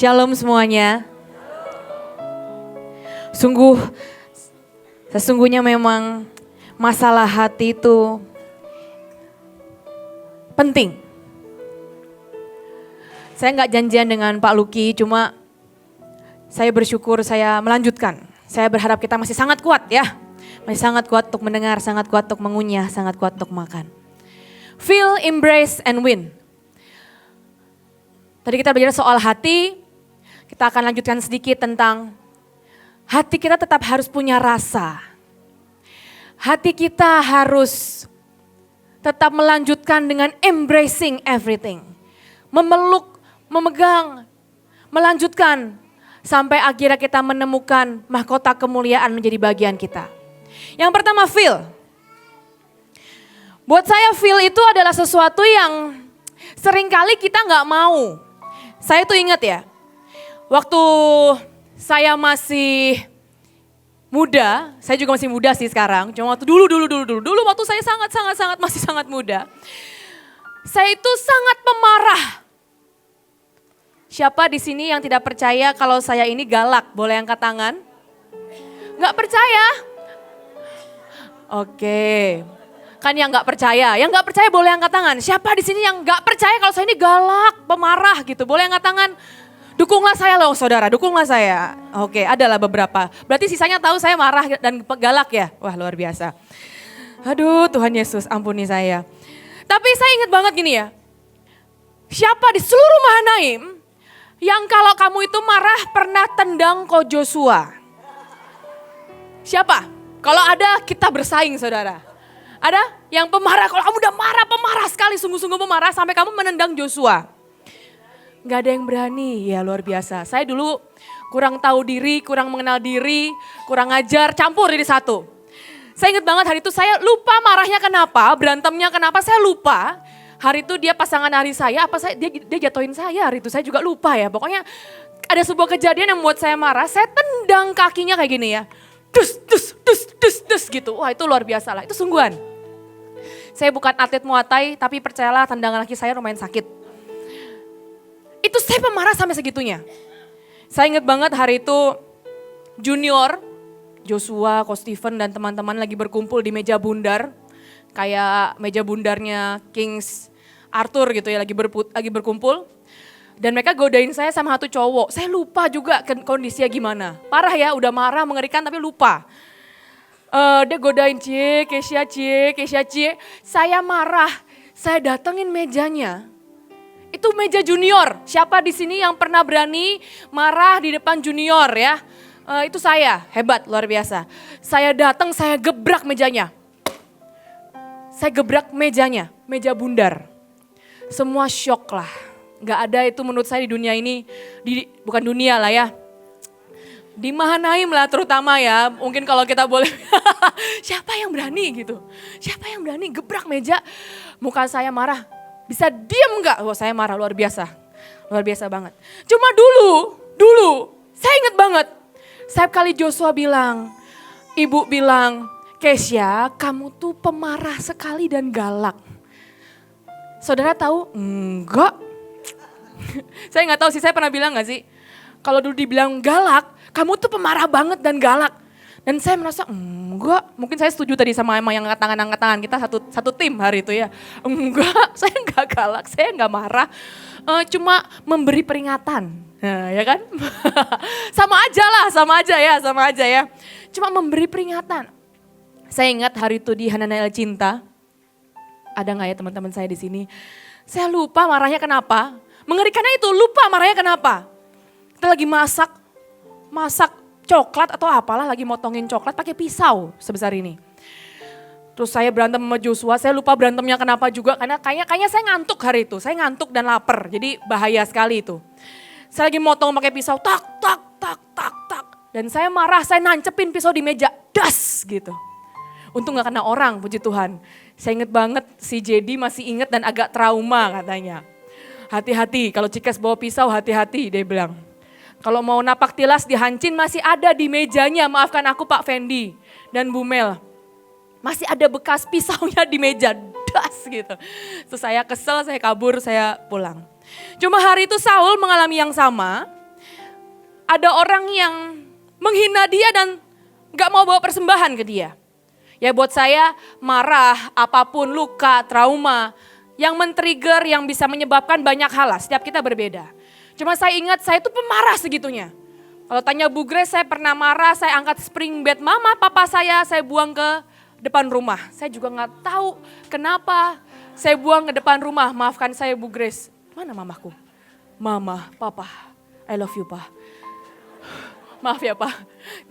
Shalom semuanya. Sesungguhnya memang masalah hati itu penting. Saya nggak janjian dengan Pak Luki, cuma saya bersyukur saya melanjutkan. Saya berharap kita masih sangat kuat ya. Masih sangat kuat untuk mendengar, sangat kuat untuk mengunyah, sangat kuat untuk makan. Feel, embrace, and win. Tadi kita belajar soal hati, kita akan lanjutkan sedikit tentang hati kita tetap harus punya rasa. Hati kita harus tetap melanjutkan dengan embracing everything. Memeluk, memegang, melanjutkan sampai akhirnya kita menemukan mahkota kemuliaan menjadi bagian kita. Yang pertama feel. Buat saya feel itu adalah sesuatu yang seringkali kita nggak mau. Saya tuh ingat ya, waktu saya masih muda, saya juga masih muda sih sekarang, cuma waktu dulu waktu saya masih sangat muda. Saya itu sangat pemarah. Siapa di sini yang tidak percaya kalau saya ini galak? Boleh angkat tangan? Nggak percaya? Oke. Kan yang nggak percaya boleh angkat tangan. Siapa di sini yang nggak percaya kalau saya ini galak, pemarah gitu, boleh angkat tangan. Dukunglah saya loh saudara, dukunglah saya. Oke, adalah beberapa. Berarti sisanya tahu saya marah dan galak ya? Wah luar biasa. Aduh Tuhan Yesus ampuni saya. Tapi saya ingat banget gini ya. Siapa di seluruh Mahanaim yang kalau kamu itu marah pernah tendang Ko Joshua? Siapa? Kalau ada kita bersaing saudara. Ada yang pemarah, kalau kamu udah pemarah sekali, sungguh-sungguh pemarah sampai kamu menendang Joshua. Gak ada yang berani, ya luar biasa. Saya dulu kurang tahu diri, kurang mengenal diri, kurang ajar, campur jadi satu. Saya ingat banget hari itu saya lupa marahnya kenapa, berantemnya kenapa, saya lupa. Hari itu dia pasangan hari saya, dia jatuhin saya hari itu, saya juga lupa ya. Pokoknya ada sebuah kejadian yang membuat saya marah, saya tendang kakinya kayak gini ya. Dus gitu, wah itu luar biasa lah, itu sungguhan. Saya bukan atlet Muay Thai, tapi percayalah tendangan kaki saya lumayan sakit. Itu saya pemarah sampai segitunya. Saya ingat banget hari itu junior, Joshua, Coach Steven dan teman-teman lagi berkumpul di meja bundar. Kayak meja bundarnya Kings Arthur gitu ya, lagi berkumpul. Dan mereka godain saya sama satu cowok. Saya lupa juga kondisinya gimana. Parah ya, udah marah, mengerikan tapi lupa. Dia godain Kesha. Saya marah, saya datengin mejanya. Itu meja junior. Siapa di sini yang pernah berani marah di depan junior ya? Itu saya, hebat, luar biasa. Saya datang, saya gebrak mejanya. Meja bundar. Semua shock lah. Gak ada itu menurut saya di dunia ini, bukan dunia lah ya. Di Mahanaim lah terutama ya, mungkin kalau kita boleh, siapa yang berani gitu. Siapa yang berani gebrak meja, muka saya marah. Bisa diem gak? Wah saya marah luar biasa banget. Cuma dulu, saya ingat banget. Setiap kali Joshua bilang, ibu bilang, Kesha kamu tuh pemarah sekali dan galak. Saudara tahu? Enggak. Saya nggak tahu sih, saya pernah bilang nggak sih? Kalau dulu dibilang galak, kamu tuh pemarah banget dan galak. Dan saya merasa enggak, mungkin saya setuju tadi sama emang yang angkat tangan, kita satu tim hari itu ya. Enggak, saya enggak galak, saya enggak marah. Cuma memberi peringatan, nah, ya kan? sama aja ya. Cuma memberi peringatan. Saya ingat hari itu di Hananel Cinta, ada nggak ya teman-teman saya di sini? Saya lupa marahnya kenapa. Mengerikannya itu lupa marahnya kenapa. Kita lagi masak coklat atau apalah, lagi motongin coklat pakai pisau sebesar ini. Terus saya berantem sama Joshua, saya lupa berantemnya kenapa juga, karena kayaknya saya ngantuk hari itu. Saya ngantuk dan lapar, jadi bahaya sekali itu. Saya lagi motong pakai pisau, tak. Dan saya marah, saya nancepin pisau di meja, das gitu. Untung gak kena orang, puji Tuhan. Saya inget banget si Jedi masih inget dan agak trauma katanya. Hati-hati, kalau Cikes bawa pisau hati-hati dia bilang. Kalau mau napak tilas dihancin masih ada di mejanya, maafkan aku Pak Fendi dan Bu Mel. Masih ada bekas pisaunya di meja, das gitu. Terus saya kesel, saya kabur, saya pulang. Cuma hari itu Saul mengalami yang sama. ada orang yang menghina dia dan gak mau bawa persembahan ke dia. Ya buat saya marah, apapun luka, trauma yang men-trigger, yang bisa menyebabkan banyak hal lah. Setiap kita berbeda. Cuma saya ingat saya itu pemarah segitunya. Kalau tanya Bu Grace, saya pernah marah, saya angkat spring bed mama, papa saya buang ke depan rumah. Saya juga gak tahu kenapa saya buang ke depan rumah. Maafkan saya Bu Grace. Mana mamaku? Mama, papa, I love you pa. Maaf ya pa.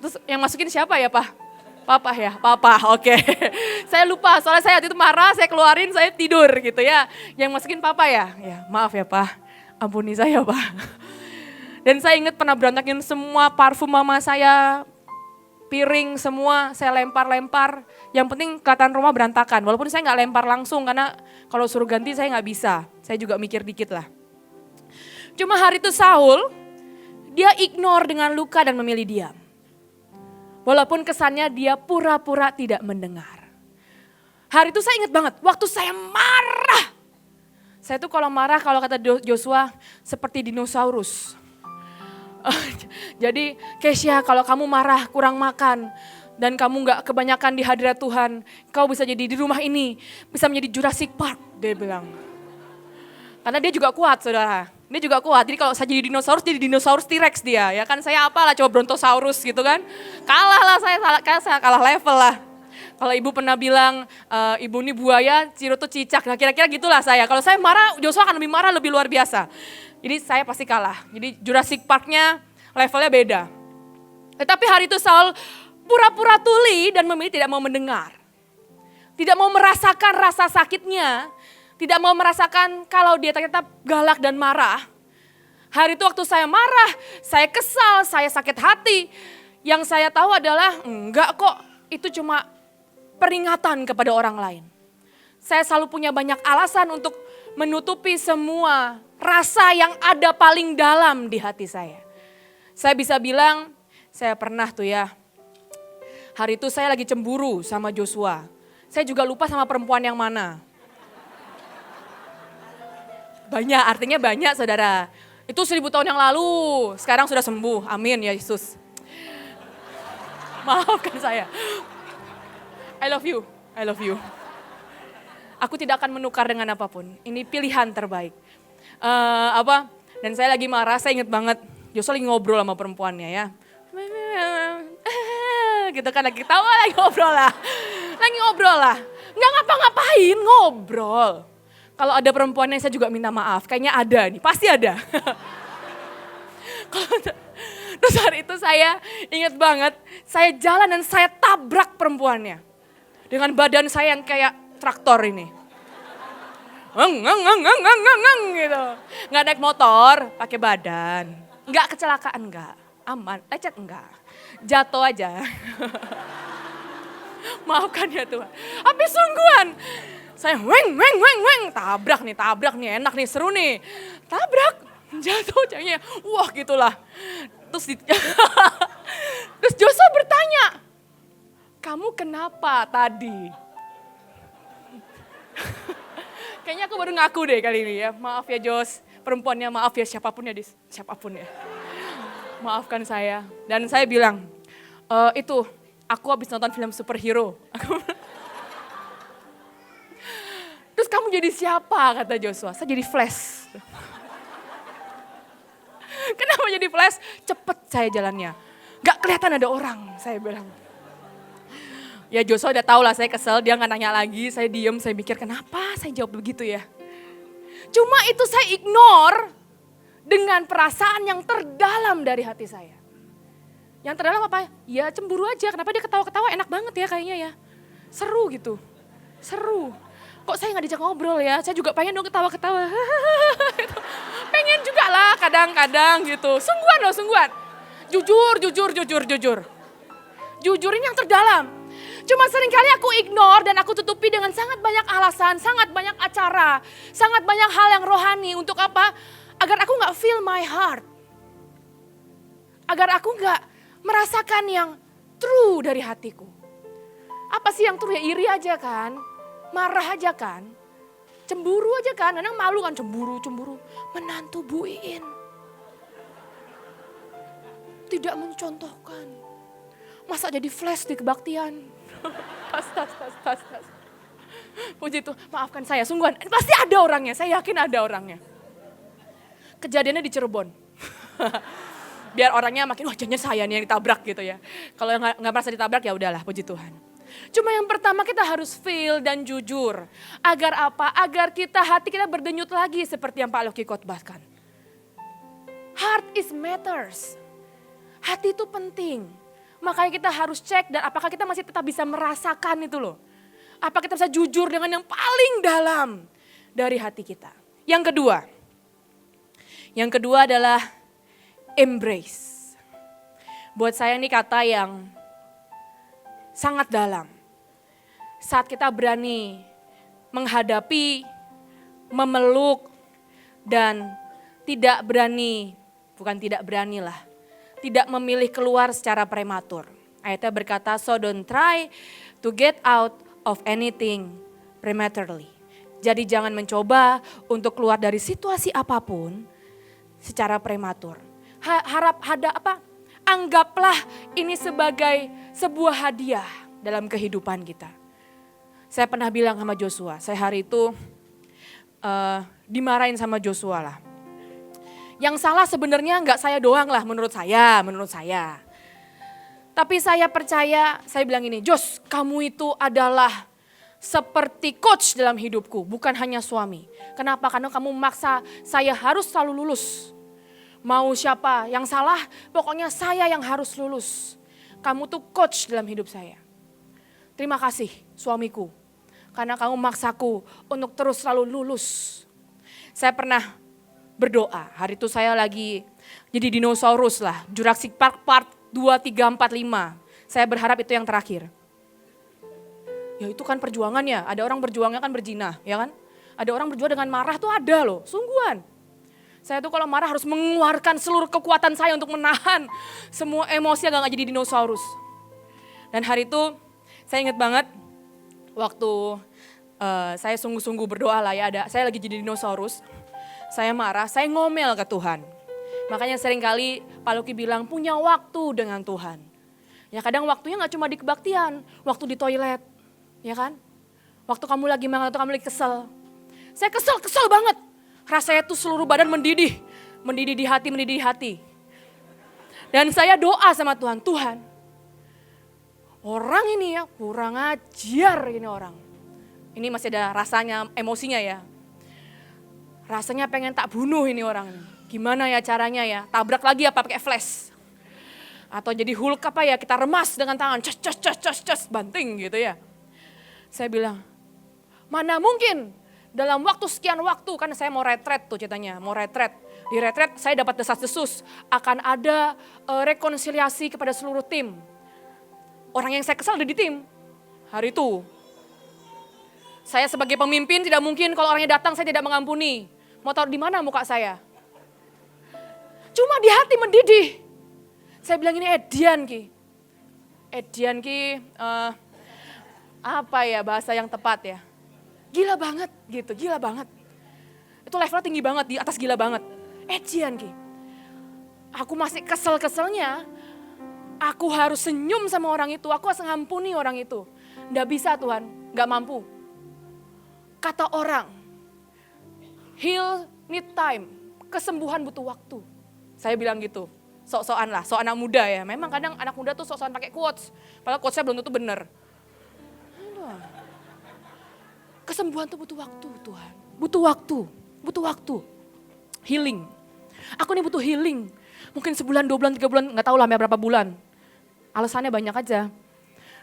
Terus yang masukin siapa ya pa? Papa ya, papa, oke. Saya lupa, soalnya saya waktu itu marah, saya keluarin, saya tidur gitu ya. Yang masukin papa ya? Ya maaf ya pak, ampuni saya pak. Dan saya ingat pernah berantakin semua parfum mama saya, piring semua, saya lempar-lempar. Yang penting kelihatan rumah berantakan, walaupun saya nggak lempar langsung karena kalau suruh ganti saya nggak bisa. Saya juga mikir dikit lah. Cuma hari itu Saul, dia ignore dengan luka dan memilih diam. Walaupun kesannya dia pura-pura tidak mendengar. Hari itu saya ingat banget, waktu saya marah. Saya tuh kalau marah, kalau kata Joshua, seperti dinosaurus. Jadi Kesha, kalau kamu marah kurang makan dan kamu gak kebanyakan di hadirat Tuhan, kau bisa jadi di rumah ini, bisa menjadi Jurassic Park, dia bilang. Karena dia juga kuat saudara. Dia juga kuat, jadi kalau saya jadi dinosaurus T-Rex dia. Ya kan saya apalah, coba Brontosaurus gitu kan. Kalah lah saya kalah level lah. Kalau ibu pernah bilang, ibu ini buaya, Ciro tuh cicak. Nah kira-kira gitulah saya. Kalau saya marah, Joshua akan lebih marah, lebih luar biasa. Jadi saya pasti kalah. Jadi Jurassic Park-nya levelnya beda. Tetapi hari itu Saul pura-pura tuli dan memilih tidak mau mendengar. Tidak mau merasakan rasa sakitnya. Tidak mau merasakan kalau dia ternyata galak dan marah. Hari itu waktu saya marah, saya kesal, saya sakit hati. Yang saya tahu adalah enggak kok, itu cuma peringatan kepada orang lain. Saya selalu punya banyak alasan untuk menutupi semua rasa yang ada paling dalam di hati saya. Saya bisa bilang, saya pernah tuh ya, hari itu saya lagi cemburu sama Joshua. Saya juga lupa sama perempuan yang mana. Banyak, artinya banyak saudara. Itu 1000 tahun yang lalu, sekarang sudah sembuh. Amin ya Yesus. Maafkan saya. I love you, I love you. Aku tidak akan menukar dengan apapun. Ini pilihan terbaik. Dan saya lagi marah, saya ingat banget. Joshua lagi ngobrol sama perempuannya ya. Gitu kan lagi tawa lagi ngobrol lah. Lagi ngobrol lah. Nggak ngapa-ngapain, ngobrol. Kalau ada perempuannya saya juga minta maaf, kayaknya ada nih, pasti ada. Terus hari itu saya ingat banget, saya jalan dan saya tabrak perempuannya. Dengan badan saya yang kayak traktor ini. Gitu. Nggak naik motor, pakai badan. Nggak kecelakaan, nggak. Aman, lecet enggak. Jatuh aja. Maafkan ya Tuhan. Tapi sungguhan. Saya tabrak nih, enak nih, seru nih. Tabrak, jatuh cahaya. Wah gitulah. Terus Joshua bertanya, kamu kenapa tadi? Kayaknya aku baru ngaku deh kali ini ya. Maaf ya Jos, perempuannya maaf ya siapapun ya. Maafkan saya. Dan saya bilang, aku habis nonton film superhero. Terus kamu jadi siapa kata Joshua? Saya jadi Flash. Kenapa jadi Flash? Cepet saya jalannya. Gak kelihatan ada orang saya bilang. Ya Joshua udah tahu lah saya kesel, dia gak nanya lagi. Saya diem, saya mikir kenapa saya jawab begitu ya. Cuma itu saya ignore dengan perasaan yang terdalam dari hati saya. Yang terdalam apa? Ya cemburu aja, kenapa dia ketawa-ketawa enak banget ya kayaknya ya. Seru gitu, seru. Kok saya gak diajak ngobrol ya, saya juga pengen dong ketawa-ketawa. Pengen juga lah kadang-kadang gitu. Sungguhan loh, sungguhan. Jujur. Jujur ini yang terdalam. Cuma seringkali aku ignore dan aku tutupi dengan sangat banyak alasan, sangat banyak acara, sangat banyak hal yang rohani. Untuk apa? Agar aku gak feel my heart. Agar aku gak merasakan yang true dari hatiku. Apa sih yang true ya? Iri aja kan? Marah aja kan, cemburu aja kan, kadang malu kan cemburu, menantu Bu Iin. Tidak mencontohkan. Masa jadi flash di kebaktian? Tas. Puji Tuhan, maafkan saya, sungguhan. Pasti ada orangnya, saya yakin ada orangnya. Kejadiannya di Cirebon. Biar orangnya makin, wah jangan saya nih yang ditabrak gitu ya. Kalau nggak merasa ditabrak ya udahlah, puji Tuhan. Cuma yang pertama kita harus feel dan jujur. Agar apa? Agar hati kita berdenyut lagi seperti yang Pak Loki khotbahkan. Heart is matters. Hati itu penting. Makanya kita harus cek dan apakah kita masih tetap bisa merasakan itu loh. Apa kita bisa jujur dengan yang paling dalam dari hati kita. Yang kedua adalah embrace. Buat saya ini kata yang sangat dalam. Saat kita berani menghadapi, memeluk, dan tidak memilih keluar secara prematur. Ayatnya berkata, so don't try to get out of anything prematurely. Jadi jangan mencoba untuk keluar dari situasi apapun secara prematur. Anggaplah ini sebagai sebuah hadiah dalam kehidupan kita. Saya pernah bilang sama Joshua, saya hari itu dimarahin sama Joshua lah. Yang salah sebenarnya enggak saya doang lah menurut saya. Tapi saya percaya, saya bilang ini, Jos, kamu itu adalah seperti coach dalam hidupku, bukan hanya suami. Kenapa? Karena kamu memaksa saya harus selalu lulus. Mau siapa yang salah, pokoknya saya yang harus lulus. Kamu tuh coach dalam hidup saya. Terima kasih suamiku, karena kamu memaksaku untuk terus selalu lulus. Saya pernah berdoa, hari itu saya lagi jadi dinosaurus lah, Jurassic Park part 2, 3, 4, 5. Saya berharap itu yang terakhir. Ya itu kan perjuangannya, ada orang berjuangnya kan berzina, ya kan? Ada orang berjuang dengan marah tuh ada loh, sungguhan. Saya tuh kalau marah harus mengeluarkan seluruh kekuatan saya untuk menahan semua emosi agar gak jadi dinosaurus. Dan hari itu saya ingat banget waktu saya sungguh-sungguh berdoa lah ya, saya lagi jadi dinosaurus. Saya marah, saya ngomel ke Tuhan. Makanya seringkali Pak Luki bilang punya waktu dengan Tuhan. Ya kadang waktunya gak cuma di kebaktian, waktu di toilet, ya kan? Waktu kamu lagi marah atau kamu lagi kesel. Saya kesel banget. Rasanya tuh seluruh badan mendidih di hati. Dan saya doa sama Tuhan, Tuhan, orang ini ya kurang ajar ini orang. Ini masih ada rasanya, emosinya ya. Rasanya pengen tak bunuh ini orang. Gimana ya caranya ya, tabrak lagi apa pakai flash. Atau jadi Hulk apa ya, kita remas dengan tangan, cas, banting gitu ya. Saya bilang, mana mungkin dalam waktu sekian waktu, kan saya mau retret tuh ceritanya, mau retret. Di retret saya dapat desas-desus, akan ada rekonsiliasi kepada seluruh tim. Orang yang saya kesal ada di tim, hari itu. Saya sebagai pemimpin tidak mungkin kalau orangnya datang saya tidak mengampuni. Mau taruh di mana muka saya? Cuma di hati mendidih. Saya bilang ini Edian Ki, apa ya bahasa yang tepat ya? Gila banget gitu, gila banget. Itu levelnya tinggi banget, di atas gila banget. Edian Ki. Aku masih kesel-keselnya, aku harus senyum sama orang itu, aku harus ngampuni orang itu. Nggak bisa Tuhan, nggak mampu. Kata orang, heal need time, kesembuhan butuh waktu. Saya bilang gitu, sok-sokan lah, sok anak muda ya. Memang kadang anak muda tuh sok-sokan pakai quotes, padahal quotesnya belum tentu benar. Kesembuhan tuh butuh waktu Tuhan, butuh waktu. Healing, aku nih butuh healing. Mungkin sebulan, 2 bulan, 3 bulan, gak tahu lah berapa bulan. Alasannya banyak aja.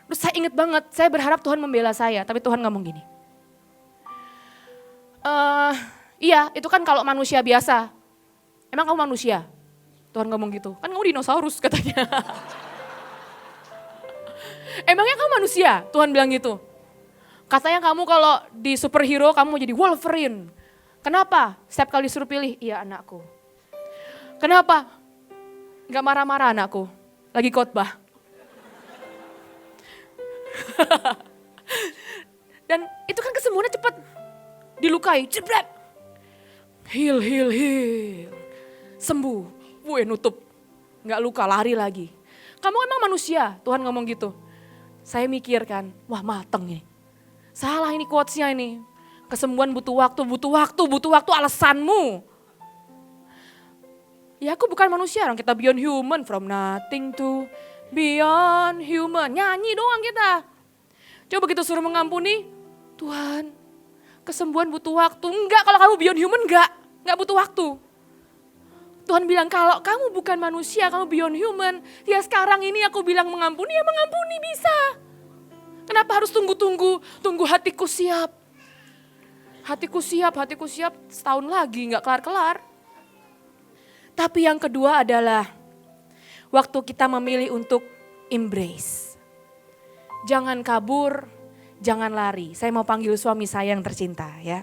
Terus saya inget banget, saya berharap Tuhan membela saya, tapi Tuhan ngomong gini. Iya, itu kan kalau manusia biasa. Emang kamu manusia? Tuhan ngomong gitu. Kan kamu dinosaurus katanya. Emangnya kamu manusia? Tuhan bilang gitu. Katanya kamu kalau di superhero kamu mau jadi Wolverine. Kenapa? Setiap kali disuruh pilih, iya anakku. Kenapa? Gak marah-marah anakku. Lagi khotbah. Dan itu kan kesembuhannya cepat. Dilukai, jebret. Heal. Sembuh. Nutup. nggak luka, lari lagi. Kamu emang manusia, Tuhan ngomong gitu. Saya mikir kan, wah mateng ini. Salah ini quotes-nya ini. Kesembuhan butuh waktu alasanmu. Ya aku bukan manusia, orang kita beyond human, from nothing to beyond human. Nyanyi doang kita. Coba kita suruh mengampuni, Tuhan kesembuhan butuh waktu. Enggak, kalau kamu beyond human enggak butuh waktu. Tuhan bilang kalau kamu bukan manusia, kamu beyond human, ya sekarang ini aku bilang mengampuni, ya mengampuni bisa. Kenapa harus tunggu hatiku siap. Hatiku siap setahun lagi gak kelar-kelar. Tapi yang kedua adalah waktu kita memilih untuk embrace. Jangan kabur, jangan lari. Saya mau panggil suami saya yang tercinta ya.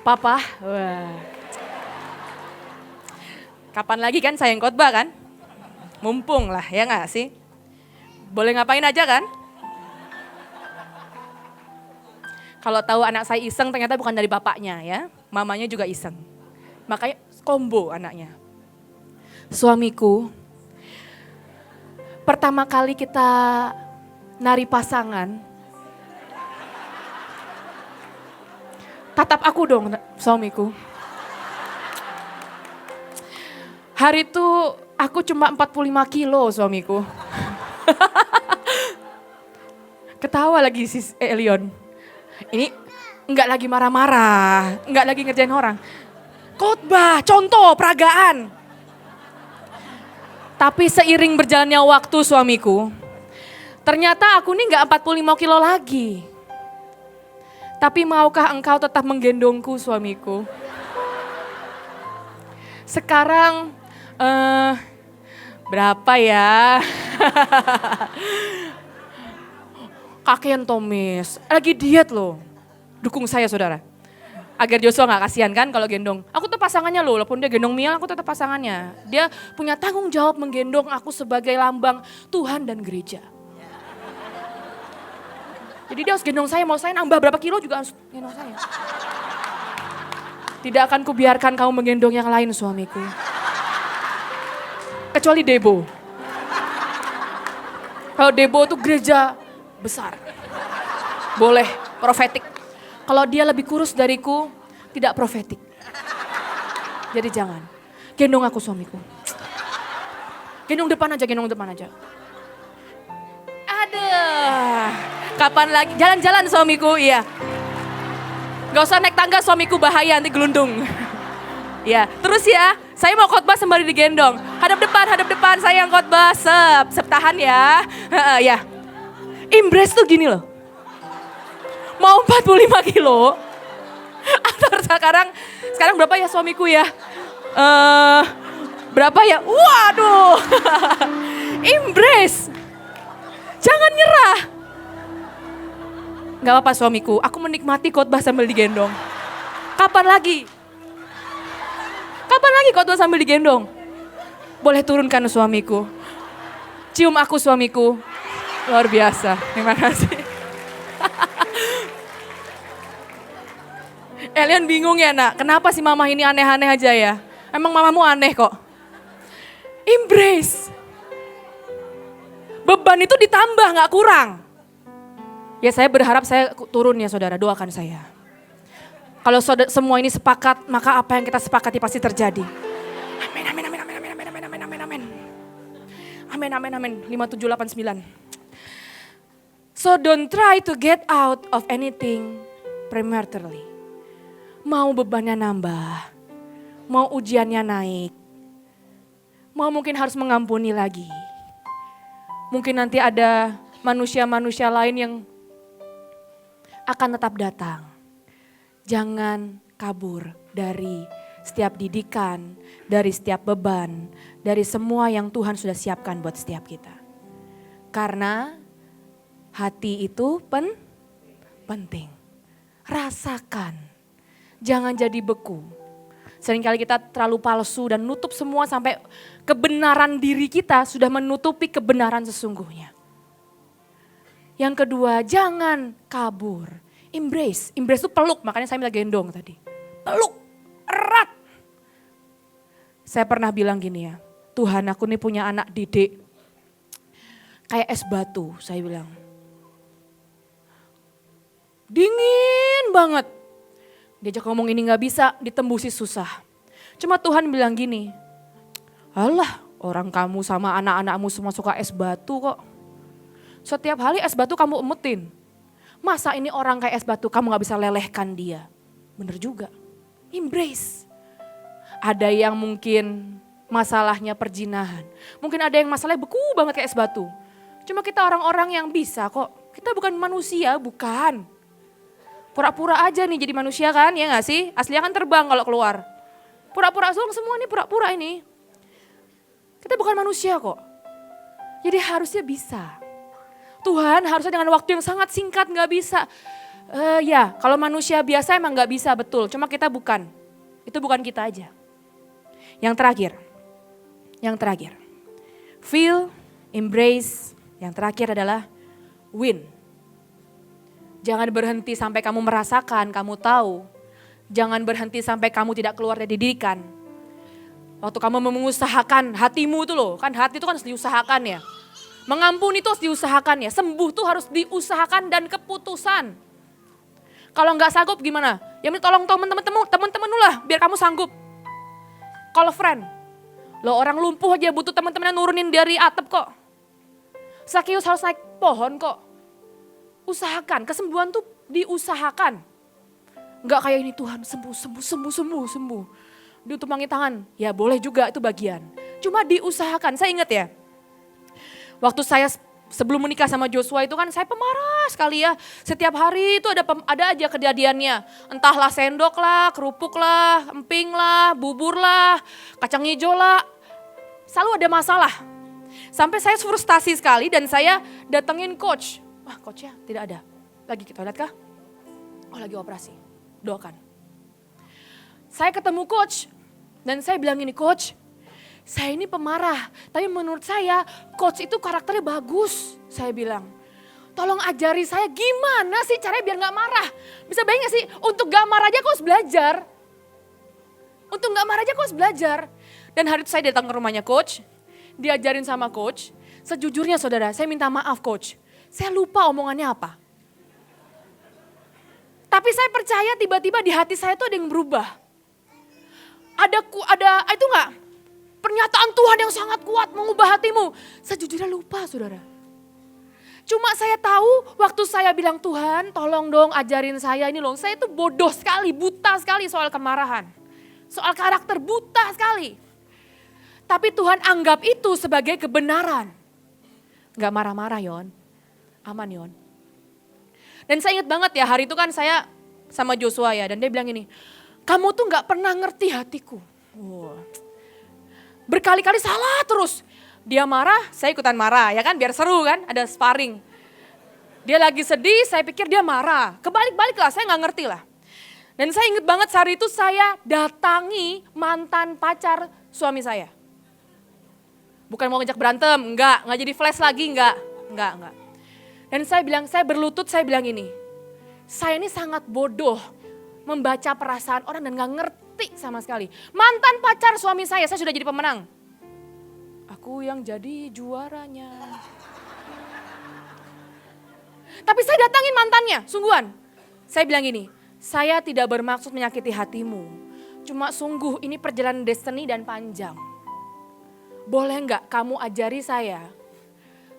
Papa, wah. Kapan lagi kan saya yang khotbah kan? Mumpung lah ya gak sih? Boleh ngapain aja kan? Kalau tahu anak saya iseng ternyata bukan dari bapaknya ya. Mamanya juga iseng. Makanya combo anaknya. Suamiku, pertama kali kita nari pasangan, tatap aku dong suamiku. Hari itu aku cuma 45 kilo suamiku. Ketawa lagi si Elion. Ini enggak lagi marah-marah, enggak lagi ngerjain orang. Khotbah, contoh, peragaan. Tapi seiring berjalannya waktu suamiku, ternyata aku ini enggak 45 kilo lagi. Tapi maukah engkau tetap menggendongku suamiku? Sekarang berapa ya? Kakean Tomis, lagi diet loh. Dukung saya saudara. Agar Joshua gak kasihan kan kalau gendong. Aku tuh pasangannya loh, walaupun dia gendong Mia aku tetap pasangannya. Dia punya tanggung jawab menggendong aku sebagai lambang Tuhan dan gereja. Jadi dia harus gendong saya, mau saya nambah berapa kilo juga harus gendong saya. Tidak akan kubiarkan kamu menggendong yang lain suamiku. Kecuali Debo. Kalau Debo tuh gereja besar. Boleh, profetik. Kalau dia lebih kurus dariku, tidak profetik. Jadi jangan. Gendong aku suamiku. Gendong depan aja. Aduh. Kapan lagi? Jalan-jalan suamiku, iya. Gak usah naik tangga suamiku bahaya, nanti gelundung. Ya, terus ya, saya mau khotbah sembari digendong. Hadap depan, saya yang khotbah, sep tahan ya. Ya. Embrace tuh gini loh. Mau 45 kilo. Atau sekarang berapa ya suamiku ya? Berapa ya? Waduh. Embrace. Jangan nyerah. Gak apa-apa suamiku, aku menikmati khotbah sambil digendong. Kapan lagi khotbah sambil digendong? Boleh turunkan suamiku. Cium aku suamiku. Luar biasa, terima kasih. Elian bingung ya nak, kenapa sih mama ini aneh-aneh aja ya? Emang mamamu aneh kok. Embrace. Beban itu ditambah gak kurang. Ya saya berharap saya turun ya saudara, doakan saya. Kalau semua ini sepakat, maka apa yang kita sepakati pasti terjadi. Amin, amin, amin, amin, amin, amin, amin, amin, amin, amin. Amin, amin, amin, 5789. So don't try to get out of anything prematurely. Mau bebannya nambah, mau ujiannya naik, mau mungkin harus mengampuni lagi. Mungkin nanti ada manusia-manusia lain yang akan tetap datang. Jangan kabur dari setiap didikan, dari setiap beban, dari semua yang Tuhan sudah siapkan buat setiap kita. Karena hati itu penting. Rasakan, jangan jadi beku. Seringkali kita terlalu palsu dan nutup semua sampai kebenaran diri kita sudah menutupi kebenaran sesungguhnya. Yang kedua, jangan kabur. Embrace itu peluk, makanya saya minta gendong tadi. Peluk, erat. Saya pernah bilang gini ya, Tuhan aku nih punya anak didik kayak es batu, saya bilang. Dingin banget. Diajak ngomong ini gak bisa, ditembusi susah. Cuma Tuhan bilang gini, alah orang kamu sama anak-anakmu semua suka es batu kok. Setiap hari es batu kamu emutin. Masa ini orang kayak es batu kamu gak bisa lelehkan dia. Bener juga, embrace. Ada yang mungkin masalahnya perjinahan. Mungkin ada yang masalahnya beku banget kayak es batu. Cuma kita orang-orang yang bisa kok. Kita bukan manusia, bukan. Pura-pura aja nih jadi manusia kan, ya gak sih? Aslinya kan terbang kalau keluar. Pura-pura semua nih pura-pura ini. Kita bukan manusia kok. Jadi harusnya bisa. Tuhan harusnya dengan waktu yang sangat singkat gak bisa. Ya kalau manusia biasa emang gak bisa betul, cuma kita bukan. Itu bukan kita aja. Yang terakhir, feel, embrace. Yang terakhir adalah win. Jangan berhenti sampai kamu merasakan, kamu tahu. Jangan berhenti sampai kamu tidak keluar dari didikan. Waktu kamu mengusahakan hatimu itu loh, kan hati itu kan harus diusahakan ya. Mengampuni itu harus diusahakan ya, sembuh itu harus diusahakan dan keputusan. Kalau nggak sanggup gimana? Ya tolong teman-teman lu lah biar kamu sanggup. Call friend. Lo orang lumpuh aja butuh teman-temannya nurunin dari atap kok. Sakius harus naik pohon kok. Usahakan, kesembuhan tuh diusahakan. Enggak kayak ini Tuhan sembuh. Ditumpangin tangan, ya boleh juga itu bagian. Cuma diusahakan, saya ingat ya. Waktu saya sebelum menikah sama Joshua itu kan saya pemarah sekali ya. Setiap hari itu ada aja kejadiannya. Entahlah sendok lah, kerupuk lah, emping lah, bubur lah, kacang hijau lah. Selalu ada masalah. Sampai saya frustasi sekali dan saya datengin coach. Wah coachnya tidak ada. Lagi ke toilet kah? Oh lagi operasi. Doakan. Saya ketemu coach dan saya bilang gini, coach, saya ini pemarah, tapi menurut saya coach itu karakternya bagus. Saya bilang, tolong ajari saya gimana sih caranya biar gak marah. Bisa bayangin gak sih, untuk gak marah aja kau harus belajar. Untuk gak marah aja kau harus belajar. Dan hari itu saya datang ke rumahnya coach, diajarin sama coach. Sejujurnya saudara, saya minta maaf coach. Saya lupa omongannya apa. Tapi saya percaya tiba-tiba di hati saya itu ada yang berubah. Ada itu enggak? Pernyataan Tuhan yang sangat kuat mengubah hatimu. Sejujurnya lupa saudara. Cuma saya tahu waktu saya bilang Tuhan tolong dong ajarin saya ini loh. Saya itu bodoh sekali, buta sekali soal kemarahan. Soal karakter buta sekali. Tapi Tuhan anggap itu sebagai kebenaran. Enggak marah-marah Yon. Aman Yon. Dan saya ingat banget ya hari itu kan saya sama Joshua ya. Dan dia bilang gini, kamu tuh gak pernah ngerti hatiku. Wow. Berkali-kali salah terus. Dia marah, saya ikutan marah ya kan biar seru kan, ada sparring. Dia lagi sedih, saya pikir dia marah. Kebalik-balik lah, saya gak ngerti lah. Dan saya ingat banget hari itu saya datangi mantan pacar suami saya. Bukan mau ngejak berantem, enggak jadi flash lagi, enggak. Dan saya bilang, saya berlutut, saya bilang ini, saya ini sangat bodoh membaca perasaan orang dan gak ngerti sama sekali. Mantan pacar suami saya sudah jadi pemenang. Aku yang jadi juaranya. Tapi saya datangin mantannya, sungguhan. Saya bilang gini, saya tidak bermaksud menyakiti hatimu. Cuma sungguh ini perjalanan destiny dan panjang. Boleh gak kamu ajari saya,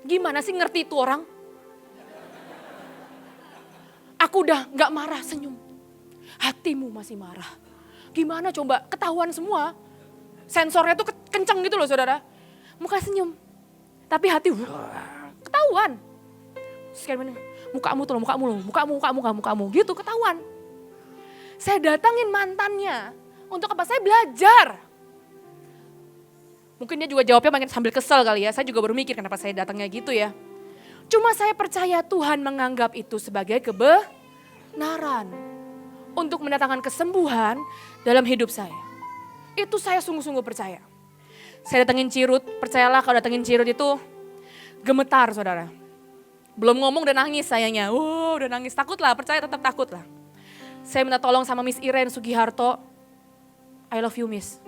gimana sih ngerti itu orang? Aku udah gak marah, senyum. Hatimu masih marah. Gimana coba, ketahuan semua. Sensornya tuh kenceng gitu loh saudara. Muka senyum. Tapi hati ketahuan. Sekarang mukamu tuh, mukamu. Gitu ketahuan. Saya datangin mantannya. Untuk apa? Saya belajar. Mungkin dia juga jawabnya makin sambil kesel kali ya. Saya juga baru mikir kenapa saya datangnya gitu ya. Cuma saya percaya Tuhan menganggap itu sebagai kebenaran. Untuk mendatangkan kesembuhan dalam hidup saya. Itu saya sungguh-sungguh percaya. Saya datengin Cirut, percayalah kalau datengin Cirut itu gemetar saudara. Belum ngomong udah nangis sayangnya. Udah nangis, takut lah, percaya tetap takut lah. Saya minta tolong sama Miss Irene Sugiharto. I love you Miss.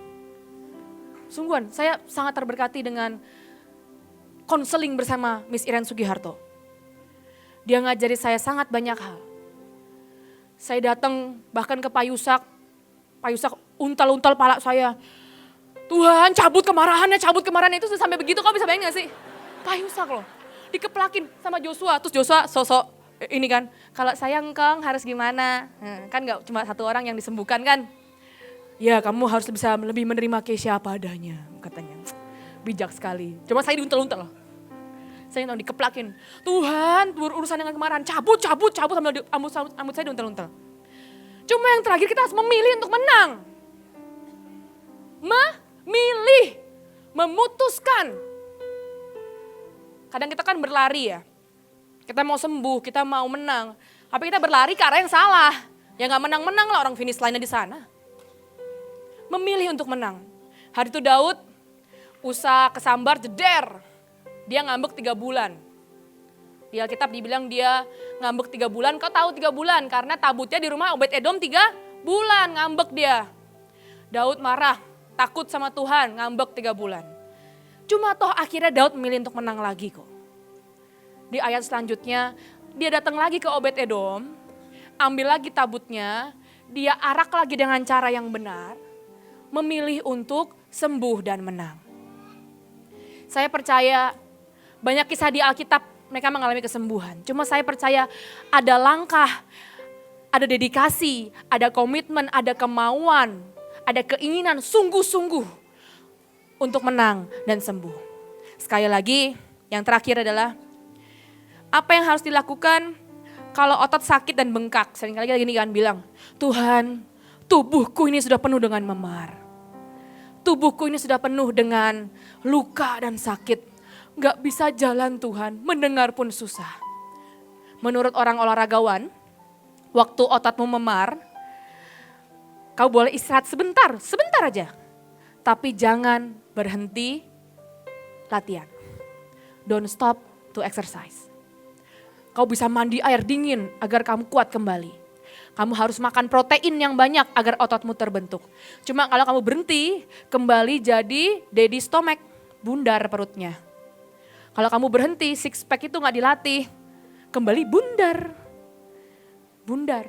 Sungguhan, saya sangat terberkati dengan konseling bersama Miss Iren Sugiharto. Dia ngajari saya sangat banyak hal. Saya datang bahkan ke Pak Yusak untal-untal pala saya. Tuhan cabut kemarahannya itu sampai begitu, kau bisa bayangin gak sih? Pak Yusak loh, dikeplakin sama Joshua, terus Joshua sosok ini kan, kalau saya engkong harus gimana? Kan gak cuma satu orang yang disembuhkan kan? Ya kamu harus bisa lebih menerima Keisha apa adanya, katanya. Bijak sekali, cuma saya diuntel-untel loh. Saya tahu dikeplakin, Tuhan urusan dengan kemarahan, cabut sambil rambut saya diuntel-untel. Cuma yang terakhir kita harus memilih untuk menang. Memilih, memutuskan. Kadang kita kan berlari ya, kita mau sembuh, kita mau menang. Tapi kita berlari ke arah yang salah. Ya gak menang-menang lah, orang finish line-nya di sana. Memilih untuk menang. Hari itu Daud usah kesambar jeder. Dia ngambek 3 bulan. Di Alkitab dibilang dia ngambek 3 bulan. Kau tahu 3 bulan karena tabutnya di rumah Obed-Edom 3 bulan ngambek dia. Daud marah, takut sama Tuhan, ngambek 3 bulan. Cuma toh akhirnya Daud memilih untuk menang lagi kok. Di ayat selanjutnya dia datang lagi ke Obed-Edom, ambil lagi tabutnya, dia arak lagi dengan cara yang benar, memilih untuk sembuh dan menang. Saya percaya banyak kisah di Alkitab mereka mengalami kesembuhan. Cuma saya percaya ada langkah, ada dedikasi, ada komitmen, ada kemauan, ada keinginan sungguh-sungguh untuk menang dan sembuh. Sekali lagi yang terakhir adalah apa yang harus dilakukan kalau otot sakit dan bengkak. Seringkali kita gini kan bilang, Tuhan tubuhku ini sudah penuh dengan memar. Tubuhku ini sudah penuh dengan luka dan sakit. Gak bisa jalan Tuhan, mendengar pun susah. Menurut orang olahragawan, waktu otakmu memar, kau boleh istirahat sebentar aja. Tapi jangan berhenti latihan. Don't stop to exercise. Kau bisa mandi air dingin agar kamu kuat kembali. Kamu harus makan protein yang banyak agar ototmu terbentuk. Cuma kalau kamu berhenti, kembali jadi daddy stomach, bundar perutnya. Kalau kamu berhenti, six pack itu gak dilatih, kembali bundar. Bundar.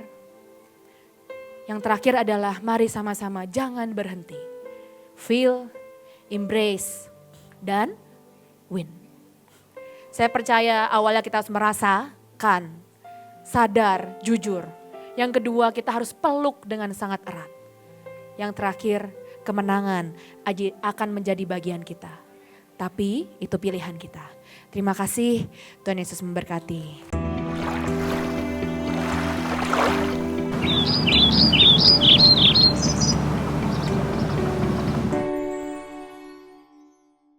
Yang terakhir adalah mari sama-sama jangan berhenti. Feel, embrace, dan win. Saya percaya awalnya kita harus merasakan, sadar, jujur. Yang kedua kita harus peluk dengan sangat erat. Yang terakhir kemenangan akan menjadi bagian kita. Tapi itu pilihan kita. Terima kasih, Tuhan Yesus memberkati.